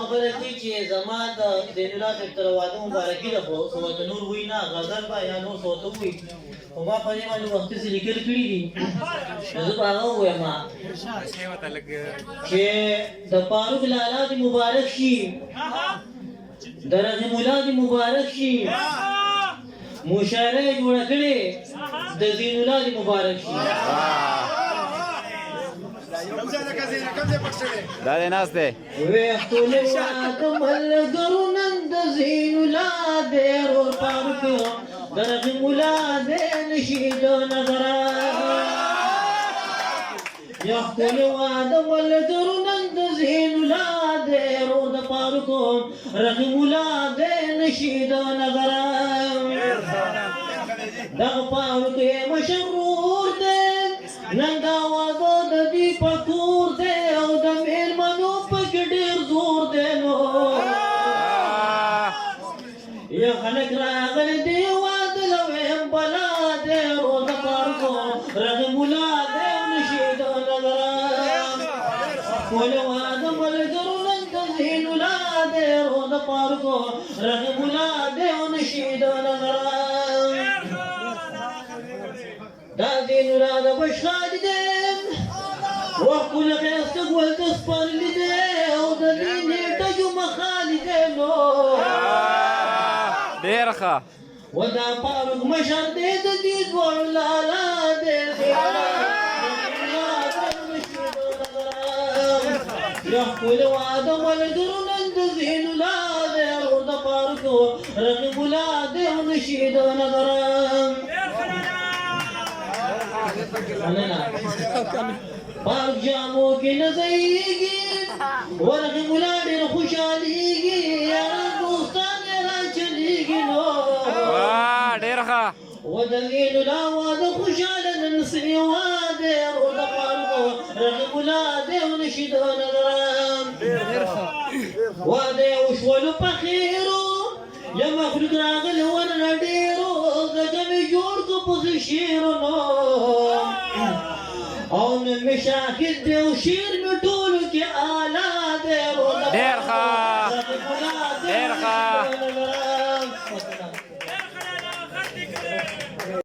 خبره کوي چې زما د زین الله صاحب تر واده مبارکي ده خو څه ورته نور وایي نه غزل به یا نور څه ورته وایي خو ما په دې باندې وختي څه لیکل کړي دي نو زه به هغه ووایم چې د فاروق لالا دې مبارک شي د رحیم الله دې مبارک شي مشاعره یې جوړه کړې د زین الله دې مبارک شي دا دې ناست دی ویښتونه واده ملګرو نن د زین الله دې ورور فاروق د رحیم الله دې نشي د نظره ویښتونه واده ملګرو نن د زین الله دې ورور د فاروق رحیم الله دې نشي د نظره دغه فاروق یې مشهور دی نن دا واده د دې په کور دی او د مېلمنو پکې ډېر زور دی نو یو خلک راغلي دي واده له ویم بلا دی ورور د فاروق رحیم الله دی نشي د نظره ښکلي واده ملګرو نن د زین الله دی ورور د فاروق رحیم الله دی نشي د نظره دا زین الله د بشخالي دی وکل خیسته ګل د سپرلي دی او د دې نیټه جمعه خالي دی نو ډېر ښه و دا فاروق مشر دی د دې دواړو لالا دی یا ښکلي واده ملګرو نن د زین الله دی ورور د فاروق رحیم الله دی نشي د نظره فاروق جامو کې نه ځایږي ورحیم الله ډېر خوشحالېږي یاران دوستان یې راچلېږي نو ډېر ښه و د زین الله واده خوشحاله نن سوي واده ورور د فاروق رحیم الله دی نشي د نظره واده یې وشولو په خیرو یا مخلوق راغلی ورنه ډېرو ځکه مې جوړ کړو پسې شعرونو او نن مې شاهد دی او شعر مې ټولو کې اعلی دی ډېر ښه